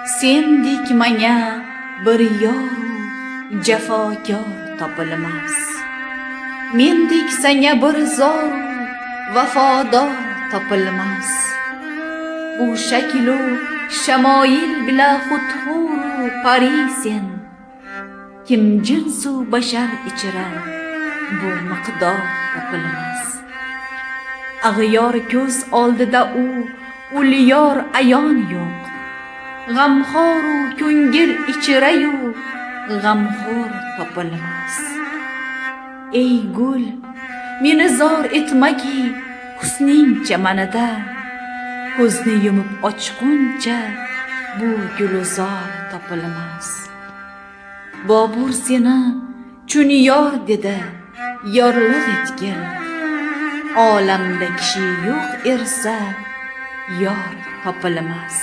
sendek menga bir yor jafokor topilmas. Mendek senga bir zor vafodor topilmas. Bu shaklu shamoil bila xudxuru parisen, kim jinsu bashar ichra bu miqdor topilmas. Ag'yor ko'z oldida ul yor ayon yo'q. G'amxoru ko'ngil ichrayu g'amxo'r topilmas. Ey gul, meni zor etmagi husning chamanida, ko'zni yumib ochguncha bu gulzor topilmas. Bobur seni chunyor dedi, yorliq etgin. Olamda kishi yo'q ersa yor topilmas.